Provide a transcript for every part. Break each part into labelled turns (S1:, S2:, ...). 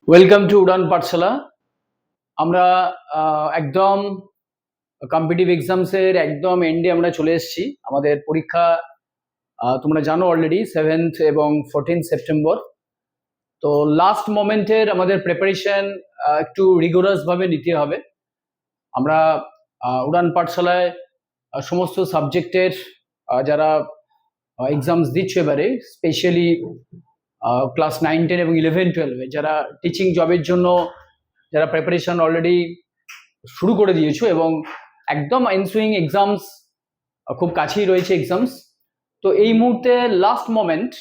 S1: Welcome to উড়ান পাঠশালা। আমরা একদম competitive এক্সামসের একদম এন্ডে আমরা চলে এসেছি। আমাদের পরীক্ষা তোমরা জানো অলরেডি 7th এবং 14th সেপ্টেম্বর। তো লাস্ট মোমেন্টের আমাদের প্রিপারেশন একটু রিগোরাস ভাবে নিতে হবে। আমরা উড়ান পাঠশালায় সমস্ত সাবজেক্টের যারা এক্সামস দিচ্ছে এবারে, স্পেশালি ক্লাস 9, 10 এবং 11, 12 যারা টিচিং জবের জন্য যারা প্রিপারেশন অলরেডি শুরু করে দিয়েছো এবং একদম এনসুইং এক্সামস খুব কাছেই রয়েছে এক্সামস। তো এই মুহূর্তে লাস্ট মোমেন্ট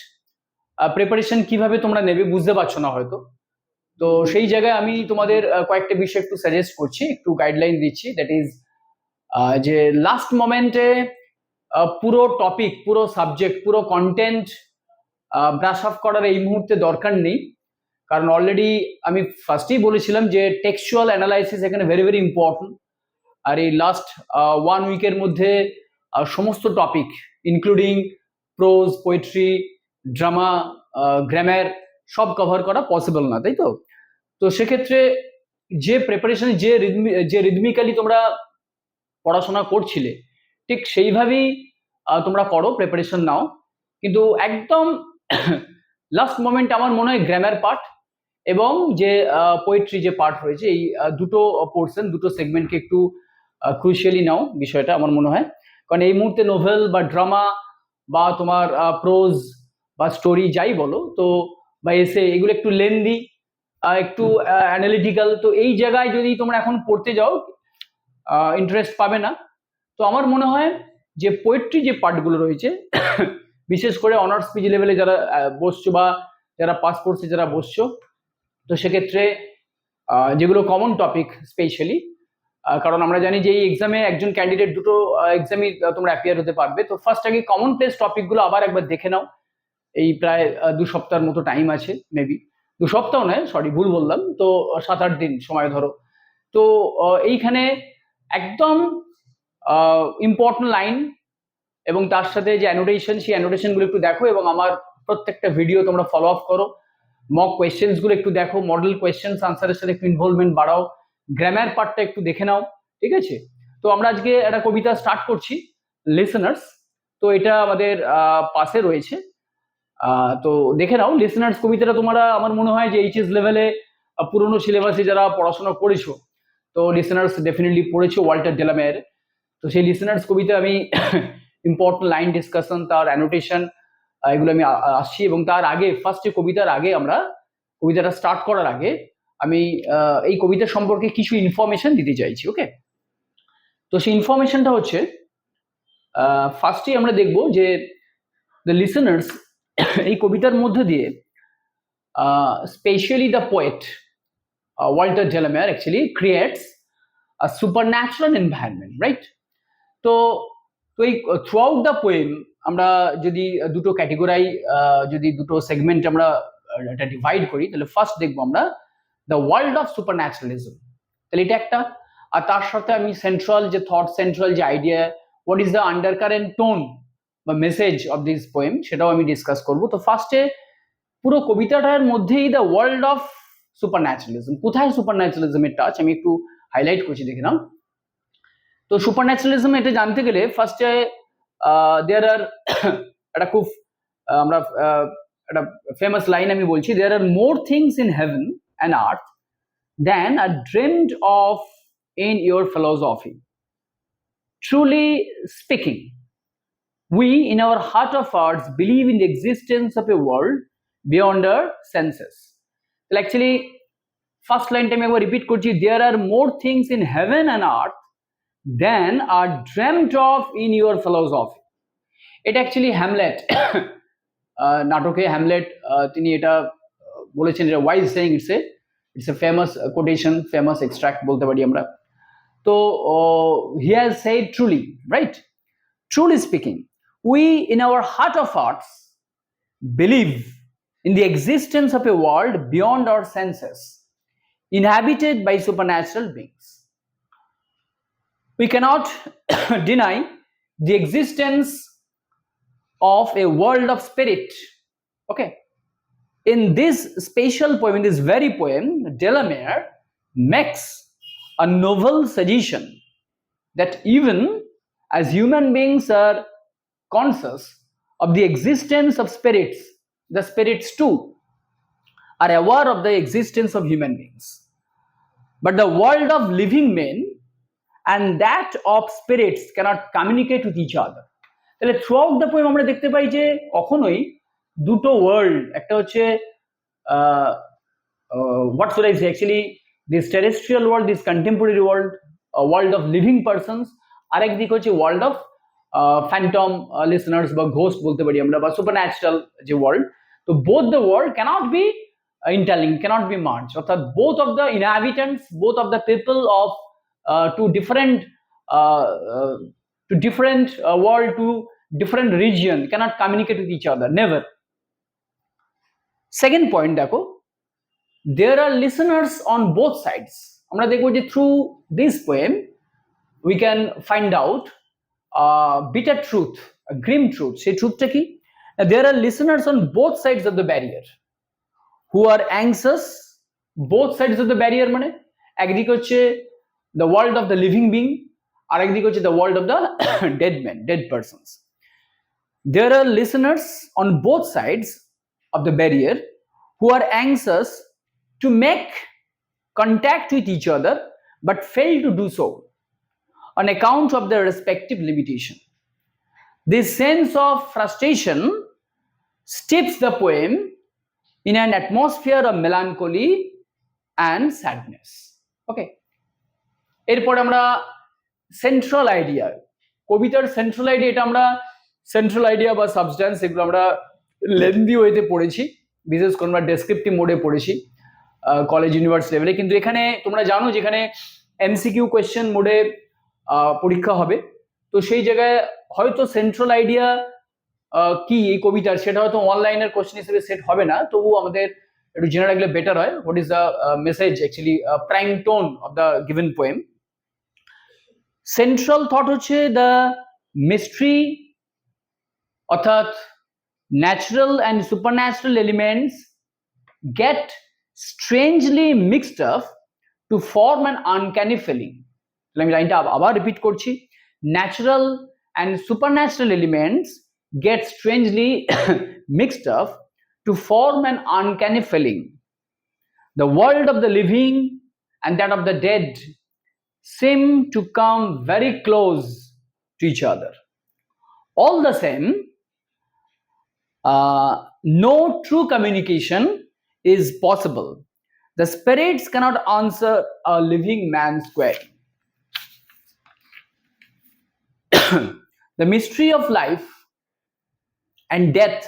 S1: প্রিপারেশন কিভাবে তোমরা নেবে বুঝতে পারছো না হয়তো। তো সেই জায়গায় আমি তোমাদের কয়েকটা বিষয় একটু সাজেস্ট করছি, একটু গাইডলাইন দিচ্ছি। দ্যাট ইজ যে লাস্ট মোমেন্টে পুরো টপিক, পুরো সাবজেক্ট, পুরো কন্টেন্ট ব্রাশ অফ করার এই মুহূর্তে দরকার নেই। কারণ অলরেডি আমি ফার্স্টেই বলেছিলাম যে টেক্সচুয়াল অ্যানালাইসিস এখানে ভেরি ভেরি ইম্পর্টেন্ট। আর এই লাস্ট 1 উইকের মধ্যে সমস্ত topic including pros, poetry, drama, grammar সব কভার করা পসিবল না, তাই তো? তো সেক্ষেত্রে যে প্রিপারেশন, যে রিদমিক্যালি তোমরা পড়াশোনা করছিলে ঠিক সেইভাবেই তোমরা করো, প্রিপারেশন নাও। কিন্তু একদম লাস্ট মোমেন্ট আমার মনে হয় গ্রামার পার্ট এবং যে পোয়েট্রি যে পার্ট রয়েছে, এই দুটো পোর্শন, দুটো সেগমেন্টকে একটু ক্রুশিয়ালি নাও বিষয়টা আমার মনে হয়। কারণ এই মুহূর্তে নোভেল বা ড্রামা বা তোমার প্রোজ বা স্টোরি যাই বলো তো, বা এসে, এগুলো একটু লেন্দি, একটু অ্যানালিটিক্যাল। তো এই জায়গায় যদি তোমরা এখন পড়তে যাও ইন্টারেস্ট পাবে না। তো আমার মনে হয় যে পোয়েট্রি যে পার্টগুলো রয়েছে, বিশেষ করে অনার্স পিজি লেভেলে যারা বসছো বা যারা পাস করছে যারা বসছো, তো সেক্ষেত্রে যেগুলো কমন টপিক স্পেশালি, কারণ আমরা জানি যে এই এক্সামে একজন ক্যান্ডিডেট দুটো এক্সামই তোমরা অ্যাপিয়ার হতে পারবে। তো ফার্স্ট আগে কমন প্লেস টপিকগুলো আবার একবার দেখে নাও। এই প্রায় 2 সপ্তাহের মতো টাইম আছে, মেবি 2 সপ্তাহ নয়, সরি ভুল বললাম, তো 7-8 দিন সময় ধরো। তো এইখানে একদম ইম্পর্টেন্ট লাইন এবং তার সাথে যে অ্যানোটেশন, সেই অ্যানোটেশনগুলো একটু দেখো এবং আমার প্রত্যেকটা ভিডিও তোমরা ফলো আপ করো। মক কোয়েশ্চেন্স গুলো একটু দেখো, মডেল কোয়েশ্চেন্স আনসারের সাথে একটু ইনভলভমেন্ট বাড়াও, গ্রামার পার্টটা একটু দেখে নাও, ঠিক আছে? তো আমরা আজকে একটা কবিতা স্টার্ট করছি, লিসেনার্স। তো এটা আমাদের পাশে রয়েছে, তো দেখে নাও। লিসেনার্স কবিতাটা তোমরা, আমার মনে হয় যে এইচএস লেভেলে পুরোনো সিলেবাসে যারা পড়াশোনা করেছো, তো লিসেনার্স ডেফিনেটলি পড়েছো ওয়াল্টার ডেলামের। তো সেই লিসেনার্স কবিতা আমি ইম্পর্টেন্ট লাইন ডিসকাশন, তার অ্যানোটেশন, এগুলো আমি আসছি। এবং তার আগে ফার্স্টে কবিতার আগে, আমরা কবিতাটা স্টার্ট করার আগে আমি এই কবিতা সম্পর্কে কিছু ইনফরমেশন দিতে চাইছি। ওকে, তো সেই ইনফরমেশনটা হচ্ছে, ফার্স্টেই আমরা দেখব যে দ্য লিসেনার্স এই কবিতার মধ্যে দিয়ে স্পেশালি দ্য পোয়েট ওয়াল্টার ডেলামের actually creates a supernatural environment, right? তো তো এই থ্রু আউট দ্য পোয়েম আমরা যদি দুটো ক্যাটেগরাই, যদি দুটো সেগমেন্ট আমরা এটা ডিভাইড করি, তাহলে ফার্স্ট দেখবো আমরা the world of super naturalism. তাহলে এটা একটা। আর তার সাথে আমি সেন্ট্রাল যে থট, সেন্ট্রাল যে idea, what is the under current tone বা মেসেজ অফ দিস পোয়েম, সেটাও আমি ডিসকাস করবো। তো ফার্স্টে পুরো কবিতাটার মধ্যেই the world of super naturalism, কোথায় সুপার ন্যাচারালিজমের টাচ আমি একটু হাইলাইট করছি, দেখে নাও। তো সুপার ন্যাচারালিজম এটা জানতে গেলে ফার্স্টে দেয়ার আর একটা খুব আমরা একটা ফেমাস লাইন আমি বলছি, there are more things in heaven and earth than are dreamed of in your philosophy. Truly speaking, we in our heart of hearts believe in the existence of a world beyond our senses. Well, actually, first line time I repeat করছি, there are more things in heaven and earth than are dreamt of in your philosophy. এটা actually Hamlet নাটকে Hamlet তিনি এটা বলেছেন। এটা wise saying, it's a famous quotation, famous extract বলতে পারি আমরা। তো he has said truly, right? Truly speaking, we in our heart of hearts believe in the existence of a world beyond our senses, inhabited by supernatural beings. We cannot deny the existence of a world of spirit. Okay, In this special poem, in this very poem, Delamere makes a novel suggestion that even as human beings are conscious of the existence of spirits, the spirits too are aware of the existence of human beings. But the world of living men and that of spirits cannot communicate with each other. তাহলে throughout the poem আমরা দেখতে পাই যে কখনোই দুটো world, একটা হচ্ছে what should I say, actually this terrestrial world, this contemporary world, world of living persons, আরেক দিক হচ্ছে ওয়ার্ল্ড অফ ফ্যান্টম লিসনার্স বা ঘোস্ট বলতে পারি আমরা, বা সুপারন্যাচারাল যে ওয়ার্ল্ড, তো both the world cannot be interlinked, cannot be merged, অর্থাৎ both of the inhabitants, both of the people of to different world, to different region cannot communicate with each other, never. Second point দেখো, there are listeners on both sides. আমরা দেখব যে through this poem we can find out bitter truth, a grim truth. সেই ট্রুথটা কি? There are listeners on both sides of the barrier who are anxious. Both sides of the barrier মানে একদিকে হচ্ছে the world of the living being, আর একদিকে হচ্ছে the world of the dead men, dead persons. There are listeners on both sides of the barrier who are anxious to make contact with each other but fail to do so on account of their respective limitation. This sense of frustration steeps the poem in an atmosphere of melancholy and sadness. Okay, এরপর আমরা central idea, কবিতার central idea, এটা আমরা central idea বা substance এগুলো আমরা lengthy ওয়েতে পড়েছি, বিশেষ করে আমরা ডেসক্রিপটিভ মোডে পড়েছি কলেজ ইউনিভার্সিটি লেভেলে, কিন্তু এখানে তোমরা জানো যেখানে এমসিকিউ কোয়েশ্চেন মোডে পরীক্ষা হবে, তো সেই জায়গায় হয়তো সেন্ট্রাল আইডিয়া কি এই কবিতার সেটা হয়তো অনলাইনের কোশ্চেন হিসেবে সেট হবে না, তবু আমাদের একটু জেনে রাখলে বেটার হয়। What is the message, actually prime tone of the given poem. Central thought হচ্ছে দ্য মিস্ট্রি, অর্থাৎ natural and supernatural elements get strangely mixed up to form an uncanny feeling. আমি লাইনটা আবার রিপিট করছি, natural and supernatural elements get strangely mixed up to form an uncanny feeling. The world of the living and that of the dead seem to come very close to each other. All the same, no true communication is possible. The spirits cannot answer a living man's query. The mystery of life and death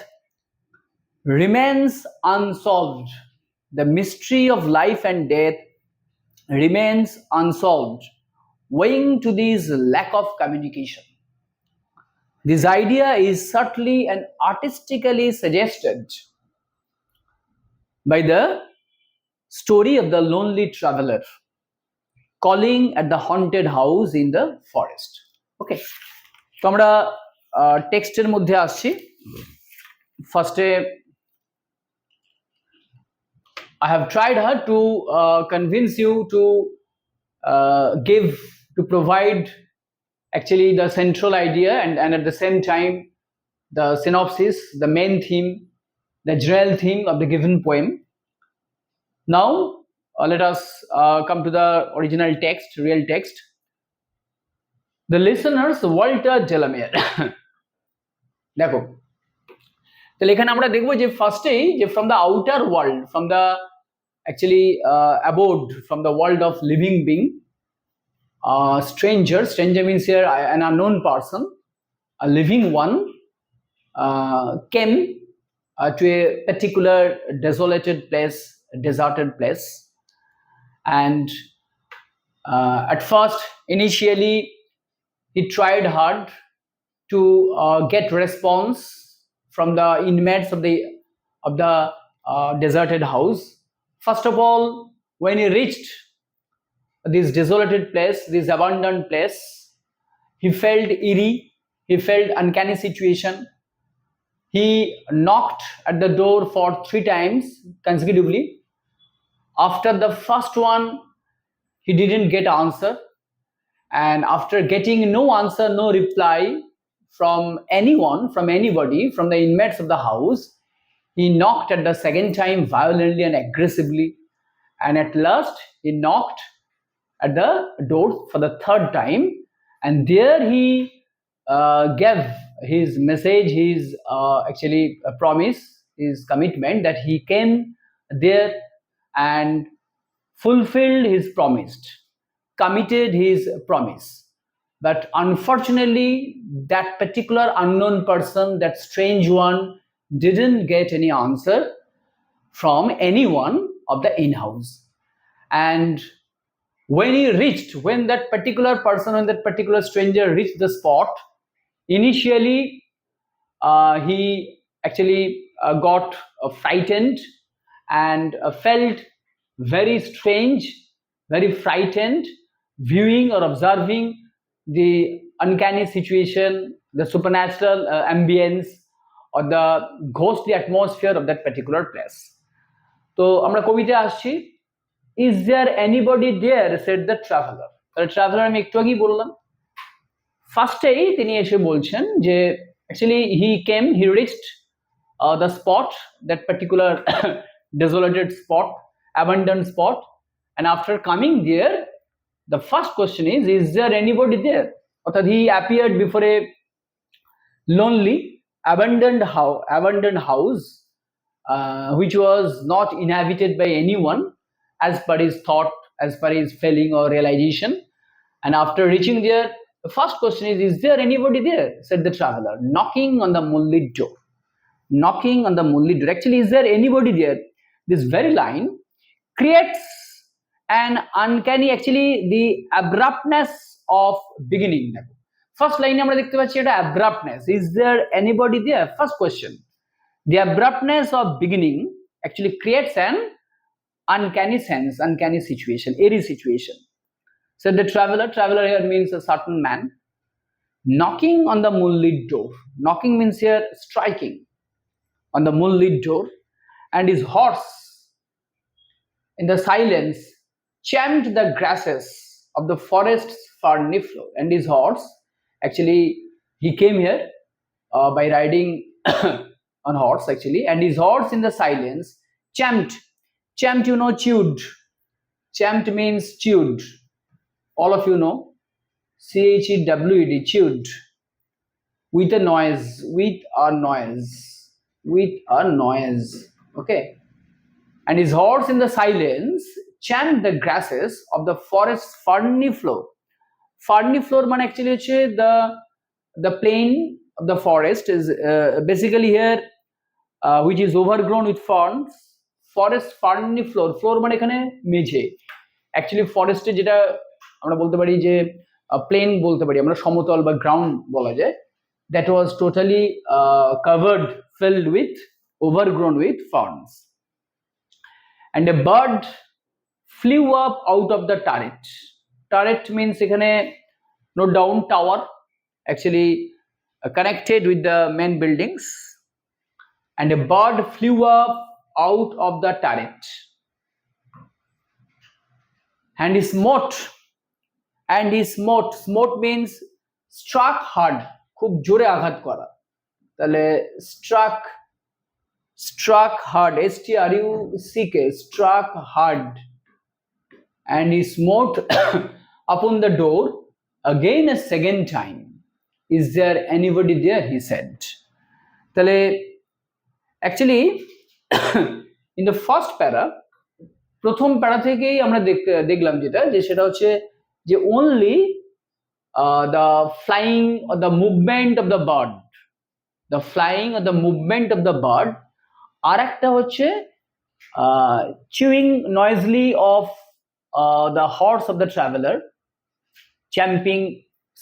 S1: remains unsolved. The mystery of life and death remains unsolved, owing to this lack of communication. This idea is subtly and artistically suggested by the story of the lonely traveler calling at the haunted house in the forest. Okay, তো আমরা টেক্সটের মধ্যে আসছি। ফার্স্টে I have tried hard to convince you to provide actually the central idea and at the same time the synopsis, the main theme, the general theme of the given poem. Now let us come to the original text, real text. The listeners Walter Delamere. দেখো, তাহলে এখানে আমরা দেখবো যে ফার্স্টেই যে from the outer world, from the actually abode, from the world of living being, stranger means here an unknown person, a living one came to a particular desolated place, deserted place, and at first initially he tried hard to get response from the inmates of the deserted house. First of all, when he reached this desolated place, this abandoned place, he felt eerie, he felt uncanny situation. He knocked at the door for 3 times consecutively. After the first one, he didn't get answer, and after getting no answer, no reply from anyone, from anybody, from the inmates of the house, he knocked at the second time violently and aggressively, and at last he knocked at the door for the third time, and there he gave his message, his actually promise, his commitment that he came there and fulfilled his promise, committed his promise. But unfortunately, that particular unknown person, that strange one, didn't get any answer from anyone of the in-house. And when that particular person, when that particular stranger reached the spot, initially he actually got frightened and felt very strange, very frightened, viewing or observing the uncanny situation, the supernatural ambience, or the ghostly atmosphere of that particular place. তো আমরা কবিতে আসছি, is there anybody there, said the traveler. তাহলে traveller আমি একটু আগেই বললাম, ফার্স্টেই তিনি এসে বলছেন যে actually he reached the spot, that particular desolated spot, abandoned spot, and after coming there, the first question is there anybody there? Or he appeared before a lonely abandoned house which was not inhabited by anyone, as per his thought, as per his feeling or realization. And after reaching there, the first question is there anybody there, said the traveler, knocking on the moonlit door. Knocking on the moonlit door. Actually, is there anybody there? This very line creates an uncanny, actually the abruptness of beginning. First line আমরা দেখতে পাচ্ছি এটা abruptness. Is there anybody there? First question. The abruptness of beginning actually creates an uncanny sense, uncanny situation, eerie situation. So the traveler here means a certain man, knocking on the moonlit door. Knocking means here striking on the moonlit door, and his horse in the silence champed the grasses of the forest's ferny floor. And his horse, actually he came here by riding on horse actually, and his horse in the silence champed, you know, chewed. Champed means chewed, all of you know, CHEWED, chewed, with a noise, okay. And his horse in the silence champed the grasses of the forest's ferny floor. Ferny floor man actually the plain of the forest is basically here which is overgrown with ferns. Forest ferny floor মানে এখানে মেঝে। Actually ফরেস্টে যেটা আমরা বলতে পারি যে plane বলতে পারি আমরা, সমতল বা গ্রাউন্ড বলা যায়, that was totally covered, filled with, overgrown with ferns. And a bird flew up out of the turret. Turret means এখানে note down tower, actually connected with the main buildings. And a bird flew up out of the turret, and he smote, smote means struck hard, খুব জোরে আঘাত করা। তাহলে struck hard, STRUCK, struck hard, and he smote upon the door again a second time. Is there anybody there, he said. তাহলে actually in the first para, প্রথম প্যারা থেকেই আমরা দেখলাম যেটা, যে সেটা হচ্ছে যে only the flying or the movement of the bird, the flying or the movement of the bird, আর একটা হচ্ছে chewing noisily of the horse of the traveler, champing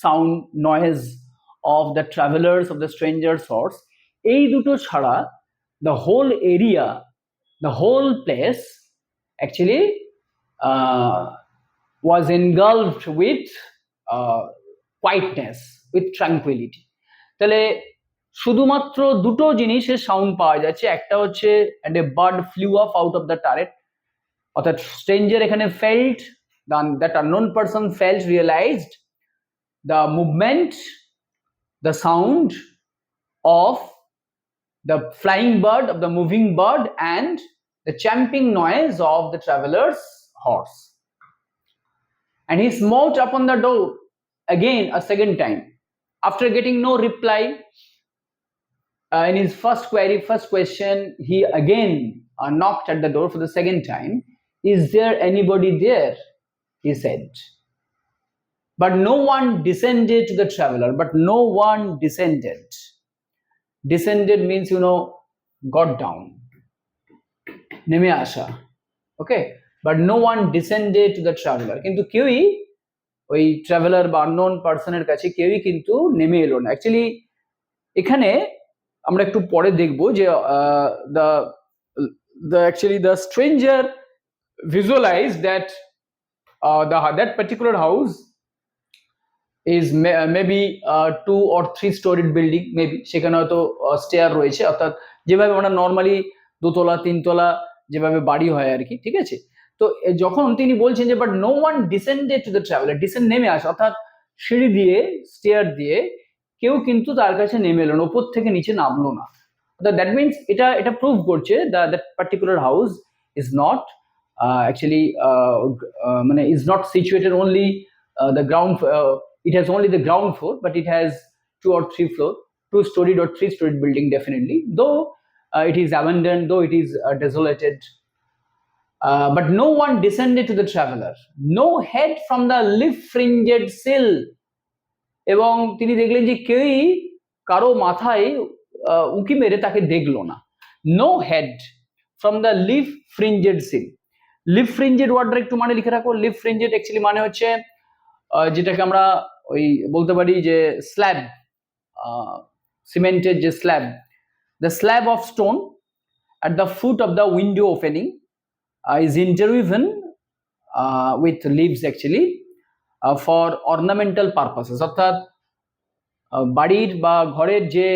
S1: sound, noise of the travelers, of the stranger's horse. এই দুটো ছাড়া the whole area, the whole place actually was engulfed with quietness, with tranquility. তাহলে শুধুমাত্র দুটো জিনিসের sound পাওয়া যাচ্ছে, একটা হচ্ছে and a bird flew off out of the turret, অর্থাৎ স্ট্রেঞ্জার এখানে felt, that unknown person felt, realized the movement, the sound of the flying bird, of the moving bird, and the champing noise of the traveler's horse. And he smote upon the door again a second time. After getting no reply in his first question, he again knocked at the door for the second time. Is there anybody there? He said. But no one descended to the traveler. But no one descended. Descended means, got down. নেমে আসা। Okay? But no one descended to the traveler. কিন্তু কেউই ওই traveller বা unknown পার্সনের কাছে কেউই কিন্তু নেমে এলো না। অ্যাকচুয়ালি এখানে আমরা একটু পরে দেখব যে the stranger visualized that that particular house is maybe 2 or 3 storied building, maybe সেখানে হয়তো স্টেয়ার রয়েছে, অর্থাৎ যেভাবে আমরা নর্মালি দোতলা তিনতলা যেভাবে বাড়ি হয় আর কি, ঠিক আছে। তো যখন তিনি বলছেন যে but no one descended to the traveller, descend নেমে আসে, অর্থাৎ সিঁড়ি দিয়ে স্টেয়ার দিয়ে কেউ কিন্তু তার কাছে নেমে এলো না, উপর থেকে নিচে নামলো না। দ্যাট মিনস এটা প্রুভ করছে that particular house is not actually মানে is not situated only the ground, it has only the ground floor, but it has 2 or 3 floor, 2 storied or 3 storied building definitely, though it is abandoned, though it is desolated. But no one descended to the traveler, no head from the leaf fringed sill, এবং তিনি দেখলেন যে কেউই কারো মাথায় উঁকি মেরে তাকে দেখলো না। No head from the leaf fringed sill. Leaf fringed ওয়ার্ডটা একটু মানে লিখে রাখো। লিফ ফ্রিঞ্জেড অ্যাকচুয়ালি মানে হচ্ছে যেটাকে আমরা ওই বলতে পারি যে স্ল্যাব, সিমেন্টের যে slab, the slab of stone at the foot of the window opening is interwoven with leaves actually for ornamental purposes, অর্থাৎ বাড়ির বা ঘরের যে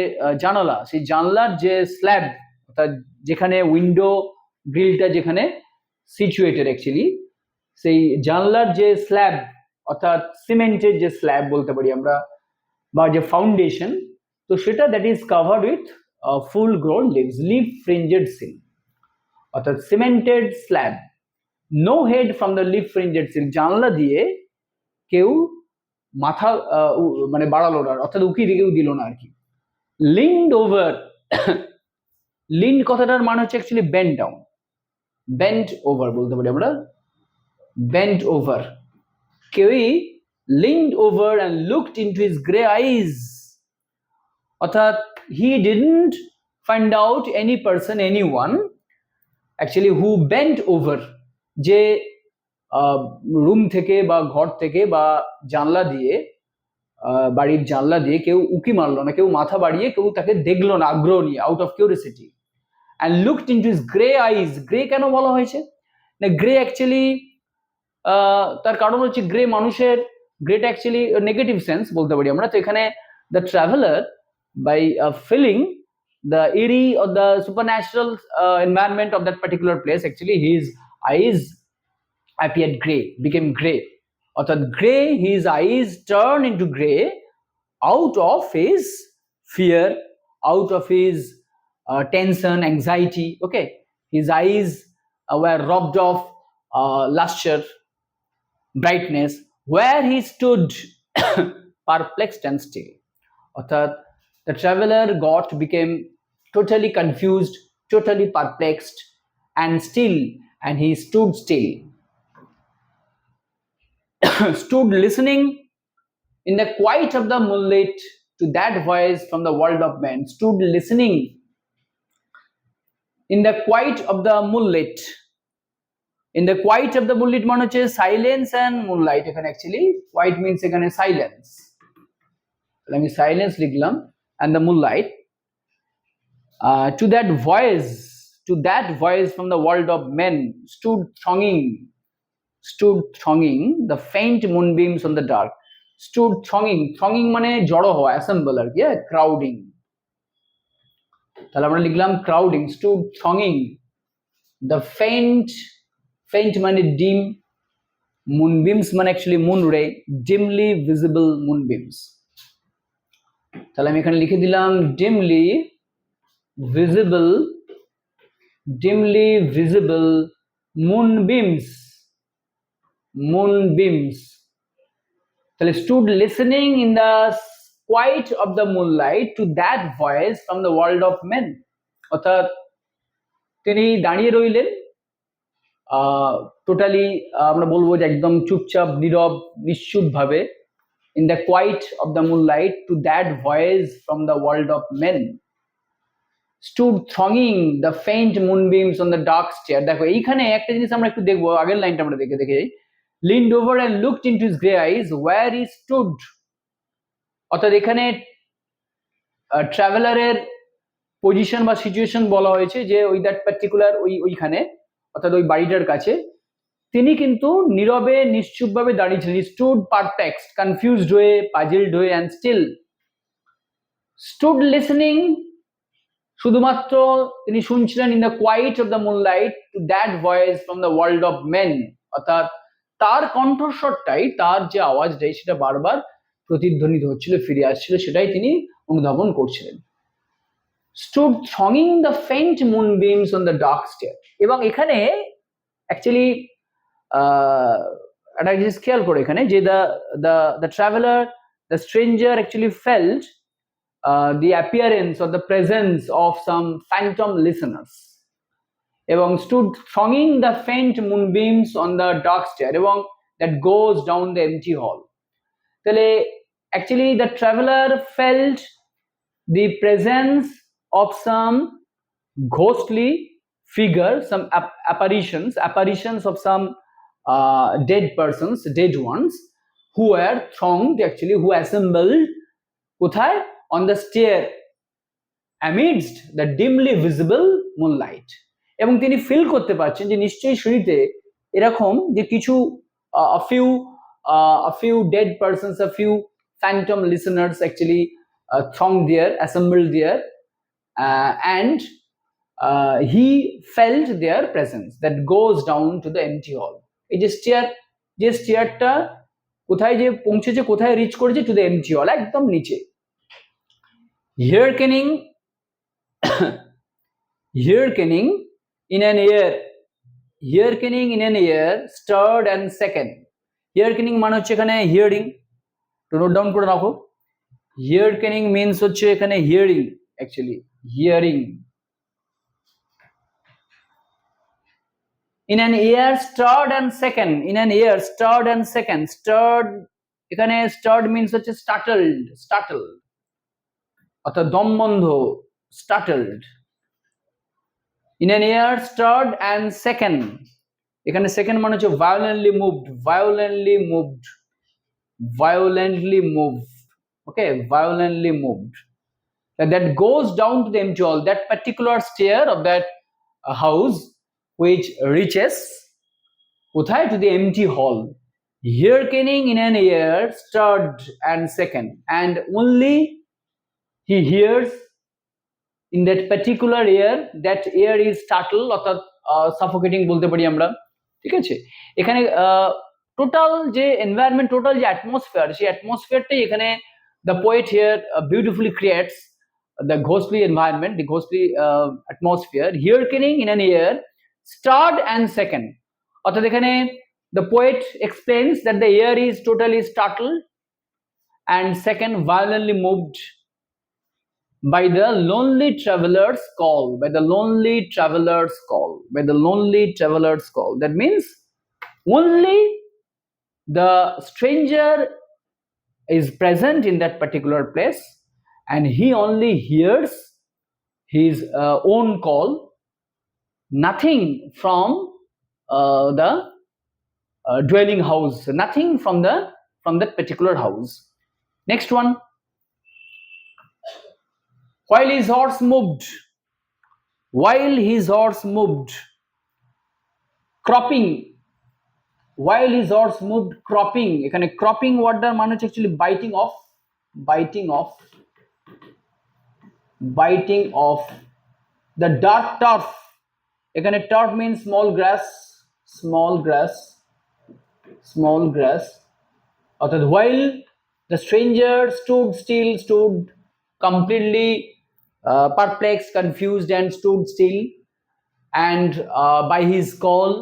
S1: জানালা, সেই জানলার যে স্ল্যাব, অর্থাৎ যেখানে উইন্ডো গ্রিলটা যেখানে সিচুয়েটেড অ্যাকচুয়ালি, সেই জানলার যে স্ল্যাব অর্থাৎ সিমেন্টের যে স্ল্যাব বলতে পারি আমরা বা যে ফাউন্ডেশন, তো সেটা that is covered with full grown leaves, leaf fringed sill, অর্থাৎ cemented slab. No head from the leaf fringed sill, জানলা দিয়ে কেউ মাথা মানে বাড়ালো না, অর্থাৎ উকি দিকেও দিল না আর কি। লিন্ড ওভার, লিন্ড কথাটার মানে হচ্ছে actually bend down, bent over বলতে পারি আমরা, বেন্ট ওভার। কেউই leaned over and looked into his grey eyes, অর্থাৎ he didn't find out any person, any one actually who bent over, যে রুম থেকে বা ঘর থেকে বা জানলা দিয়ে, বাড়ির জানলা দিয়ে কেউ উকি মারলো না, কেউ মাথা বাড়িয়ে কেউ তাকে দেখলো না আগ্রহ নিয়ে, out of curiosity. and looked into his grey eyes. Grey কেন বলা হয়েছে না? গ্রে অ্যাকচুয়ালি তার কারণ হচ্ছে গ্রে মানুষের, গ্রেটা অ্যাকচুয়ালি নেগেটিভ সেন্স বলতে পারি আমরা। তো এখানে the traveller by feeling the eerie or the supernatural environment of that particular place, actually his eyes appeared grey, became grey, অর্থাৎ grey, his eyes turned into grey out of his fear, out of his tension, anxiety. Okay, his eyes were robbed of luster, brightness, where he stood perplexed and still. অর্থাৎ the traveler became totally confused, totally perplexed and still, and he stood still. Stood listening in the quiet of the moonlight to that voice from the world of men. Stood listening in the quiet of the moonlight. In the quiet of the moonlight মানে হচ্ছে silence and moonlight. এখানে actually white means এখানে silence, আমি silence লিখলাম, and the moonlight, to that voice from the world of men stood thronging the faint moonbeams on the dark. Stood thronging মানে জড়ো হওয়া, assemble আর কি, ক্রাউডিং, তাহলে আমরা লিখলাম crowding, stood thronging the faint মানে ডিম, moonbeams মানে অ্যাকচুয়ালি মুন রে, ডিমলি ভিজিবল moonbeams। তাহলে আমি এখানে লিখে দিলাম dimly visible moonbeams। তাহলে stood listening in the quiet of the moonlight to that voice from the world of men, অর্থাৎ তিনি দাঁড়িয়ে রইলেন টোটালি আমরা বলবো যে একদম চুপচাপ নীরব নিশ্চুপ ভাবে, in the quiet of the moonlight to that voice from the world of men, stood thronging the faint moonbeams on the dark stair। দেখো এইখানে একটা জিনিস আমরা একটু দেখবো, আগের লাইনটা আমরা দেখে যাই, leaned over and looked into his grey eyes where he stood, অর্থাৎ এখানে ট্রাভেলারের পজিশন বা সিচুয়েশন বলা হয়েছে যে ওই দ্যাট পার্টিকুলার ওইখানে অর্থাৎ ওই বাড়িটার কাছে তিনি কিন্তু নীরবে নিশ্চুপভাবে দাঁড়িয়েছিলেন, স্টুড পারপ্লেক্সড, কনফিউজড হয়ে, পাজলড হয়ে, অ্যান্ড স্টিল স্টুড লিসনিং, শুধুমাত্র তিনি শুনছিলেন, in the quiet of the moonlight to that voice from the world of men, অর্থাৎ তার কণ্ঠস্বরটাই, তার যে আওয়াজটাই সেটা বারবার প্রতিধ্বনিত হচ্ছিল, ফিরে আসছিল, সেটাই তিনি অনুধাবন করছিলেন। Stood thronging the faint moonbeams on the dark stair. এবং এখানে অ্যাকচুয়ালি একটা জিনিস খেয়াল করে এখানে যে the traveler, the stranger actually felt the appearance or the presence of some phantom listeners, এবং stood thronging the faint moonbeams on the dark stair, এবং that goes down the empty hall। তাহলে actually the traveler felt the presence of some ghostly figure, some apparitions of some dead persons, dead ones, who were thronged, actually who assembled কোথায়, on the stair amidst the dimly visible moonlight। এবং তিনি feel করতে পারছেন যে নিশ্চয়ই সিঁড়িতে এরকম যে কিছু a few dead persons, a few phantom listeners actually thronged there, assembled there, and he felt their presence that goes down to the empty hall। এই যে স্টেয়ারটা কোথায় যে পৌঁছেছে, কোথায় রিচ করেছে, টু দ্য এমটি হল, একদম নিচে। hearkening in an ear stirred and second। hearkening মানে হচ্ছে এখানে হিয়ারিং, তো নোট ডাউন করে রাখো। hearkening means হচ্ছে এখানে hearing, actually hearing. in an ear stirred and second, in an ear stirred and second, stirred এখানে stirred means হচ্ছে startled অর্থাৎ দমবন্ধ, startled। in an ear stirred and second, এখানে second মানে হচ্ছে violently moved, okay, violently moved, that goes down to the empty hall, that particular stair of that house which reaches কোথায়, to the empty hall। hearkening in an ear stirred and second, and only he hears in that particular ear, that ear is startled অর্থাৎ suffocating বলতে পারি আমরা, ঠিক আছে। এখানে total যে environment, total যে অ্যাটমসফিয়ার, সেই অ্যাটমসফিয়ারটাই এখানে the poet here beautifully creates the ghostly environment, the ghostly atmosphere। hearkening in an ear stirred and second, অর্থাৎ এখানে the poet explains that the ear is totally startled and second violently moved by the lonely traveler's call, by the lonely traveler's call। That means only the stranger is present in that particular place, and he only hears his own call, nothing from the dwelling house, nothing from that particular house। next one, while his horse moved, cropping, cropping, এখানে cropping ওয়ার্ডটার মানে হচ্ছে actually biting off, biting of the dark turf. এখানে turf means small grass অর্থাৎ while the stranger stood completely perplexed, confused and stood still, and by his call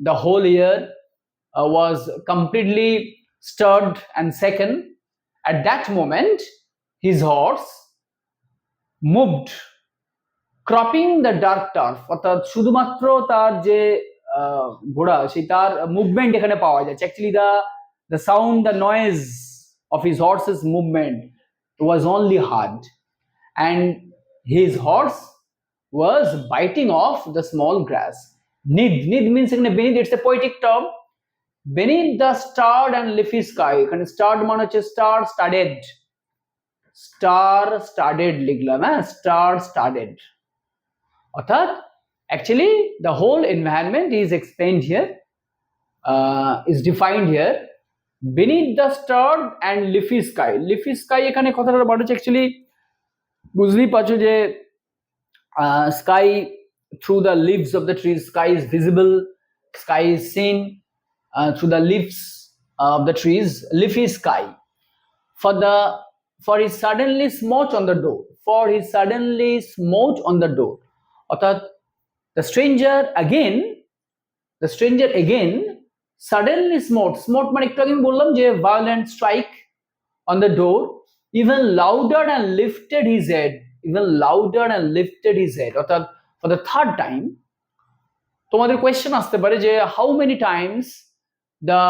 S1: the whole air was completely stirred and shaken. At that moment his horse moved, cropping the dark turf, অর্থাৎ শুধুমাত্র তার যে ঘোড়া সেই তার movement এখানে পাওয়া যাচ্ছে। Actually the sound, the noise of his horses movement was only heard, and his horse was biting of the small grass. Neath means এখানে beneath, it's a poetic term. Beneath the starred and leafy sky, এখানে starred মানে হচ্ছে star studded লিখলাম, হ্যাঁ, star studded. অর্থাৎ actually the whole environment is explained here, is defined here. Beneath the starred and leafy sky এখানে কথাটা বলা হচ্ছে, অ্যাকচুয়ালি বুঝতেই পারছো যে sky through the leaves of the trees, sky is visible, sky is seen through the leaves of the trees, leafy sky. For he suddenly smote on the door, অর্থাৎ the stranger again suddenly smote মানে একটু আগে আমি বললাম যে violent strike on the door, even louder and lifted his head, অর্থাৎ for the third time। তোমাদের question আসতে পারে যে how many times the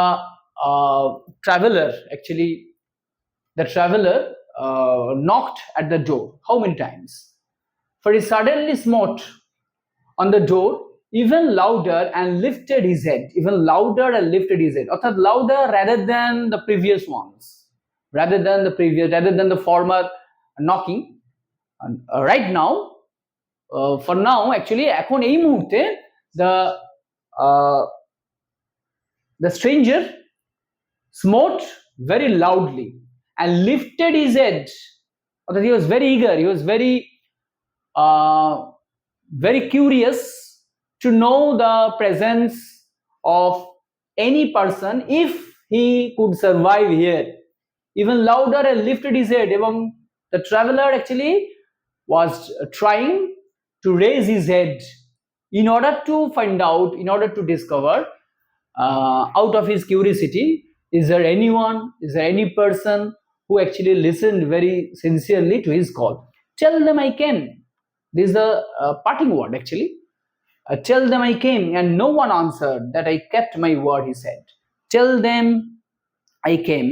S1: traveler knocked at the door, how many times? For he suddenly smote on the door, even louder and lifted his head, অর্থাৎ louder rather than the previous ones, rather than the former knocking. Right now, for now actually এখন এই মুহূর্তে the stranger smote very loudly and lifted his head, অর্থাৎ he was very eager, he was very curious to know the presence of any person if he could survive here. Even louder and lifted his head, এবং the traveler actually was trying to raise his head in order to find out, in order to discover out of his curiosity, is there any person who actually listened very sincerely to his call. Tell them I came. This is the parting word actually. Tell them I came, and no one answered that I kept my word, he said. Tell them I came,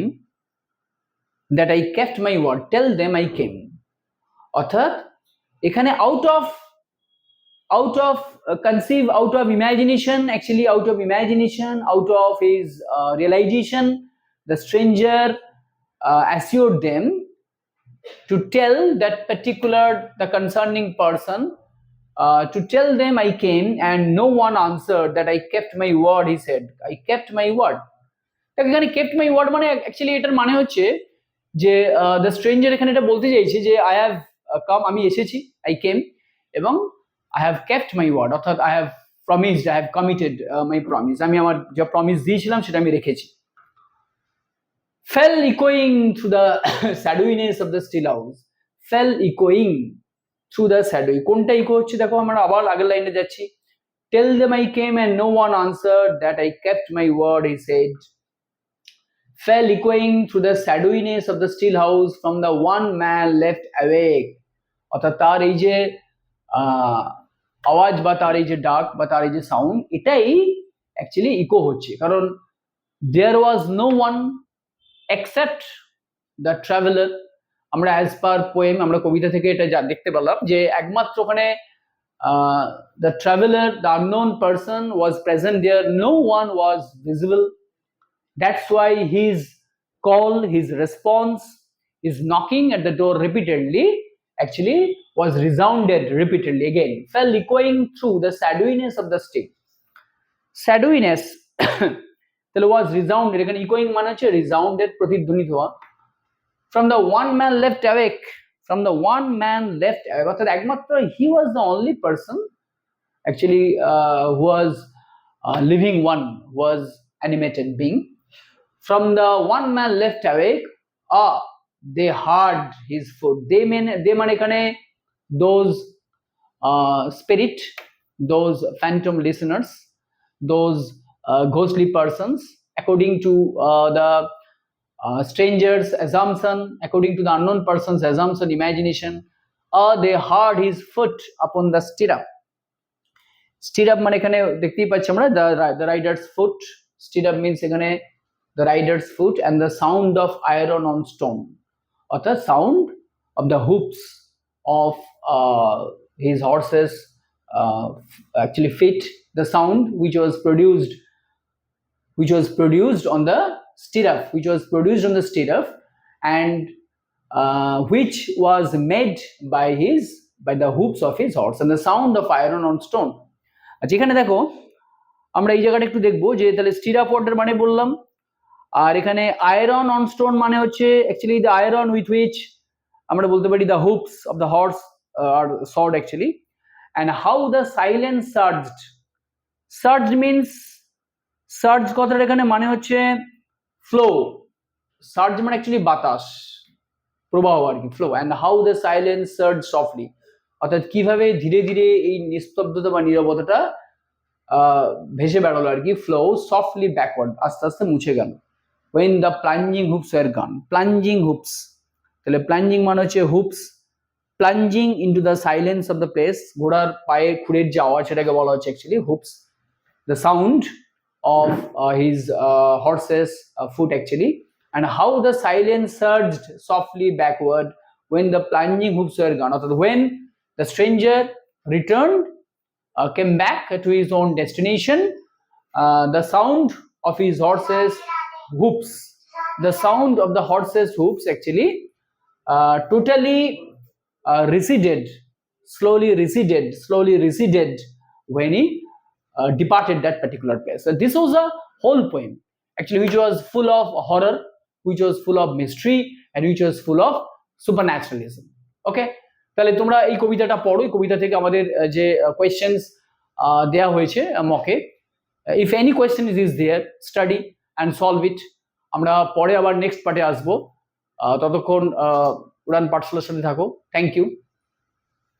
S1: that I kept my word. Tell them I came. অর্থাৎ এখানে out of conceive, out of imagination, out of his realization, the stranger assured them to tell that particular, the concerning person, to tell them I came, and no one answered that I kept my word, he said. I kept my word. এখানে kept my word মানে actually এটার মানে হচ্ছে যে the stranger এখানে এটা বলতে চাইছে যে I have come, আমি এসেছি, I came, এবং I have kept my word, অর্থাৎ I have promised, I have committed my promise, আমি আমার যে প্রমিস দিয়েছিলাম সেটা আমি রেখেছি। Fell echoing through the shadowiness of the still house, fell echoing through the shadow, কোনটা ইকো হচ্ছে দেখো, আমরা আবার আগের লাইনে যাচ্ছি। Tell them I came and no one answered that I kept my word, he said. Fell echoing through the shadowiness of the still house from the one man left awake, অর্থাৎ তার এই যে আওয়াজ বা তার এই যে ডাক বা তার এই যে সাউন্ড, এটাই অ্যাকচুয়ালি ইকো হচ্ছে, কারণ there was no one except the traveler। আমরা as per poem, আমরা কবিতা থেকে এটা দেখতে পেলাম যে একমাত্র ওখানে the traveler, the unknown person was present there, no one was visible. That's why his call, his response, his knocking at the door repeatedly actually was resounded repeatedly again. Fell echoing through the shadowiness of the still, shadowiness তাহলে was resounded, এখানে echoing মানে হচ্ছে resounded, প্রতিধ্বনিত হওয়া। From the one man left awake, from the one man left অর্থাৎ একমাত্র he was the only person actually who was living one, was animated being. From the one man left awake, they heard his foot. They মানে এখানে those spirit, those phantom listeners, those ghostly persons, according to the stranger's assumption, according to the unknown person's assumption, imagination, they heard his foot upon the stirrup. Stirrup মানে এখানে দেখতেই পাচ্ছি আমরা the rider's foot. Stirrup means এখানে the rider's foot, and the sound of iron on stone, অর্থাৎ sound of the hoops of his horses actually feet, the sound which was produced on the stirrup, and which was made by the hoops of his horse, and the sound of iron on stone. আচ্ছা, এখানে দেখো আমরা এই জায়গাটা একটু দেখবো যে তাহলে স্টিরাপ ওয়ার্ডের মানে বললাম, আর এখানে আয়রন অন স্টোন মানে হচ্ছে actually the iron with which আমরা বলতে পারি the hoofs of the horse আর shod actually. And how the silence surged, surge means, surge কথাটা এখানে মানে হচ্ছে ফ্লো, সার্জ মানে অ্যাকচুয়ালি বাতাস, প্রবাহ আর কি, flow. And how the silence surge softly, অর্থাৎ কিভাবে ধীরে ধীরে এই নিস্তব্ধতা বা নীরবতাটা ভেসে বেড়ালো আর কি, ফ্লো সফটলি ব্যাকওয়ার্ড, আস্তে আস্তে মুছে গেল। when the plunging hoops were gone, plunging hoops, তাহলে plunging মানে হচ্ছে hoops, plunging into the silence of the place, ঘোড়ার পায়ে খুঁড়ের যে আওয়াজ সেটাকে বলা হচ্ছে actually hoops, the sound of his horse's foot actually, and how the silence surged softly backward when the plunging hoops were gone, অর্থাৎ when the stranger returned, came back to his own destination, the sound of his horse's hoops, the sound of the horse's hoops actually totally receded, slowly receded when he departed that particular place. So this was a whole poem actually which was full of horror, which was full of mystery, and which was full of supernaturalism. Okay, তাহলে তোমরা এই কবিতাটা পড়ো, এই কবিতা থেকে আমাদের যে questions দেয়া হয়েছে মকে, if any question is there, study and solve it. আমরা পরে আবার নেক্সট পার্টে আসবো, ততক্ষণ উড়ান পাঠশালার সাথে থাকো। Thank you.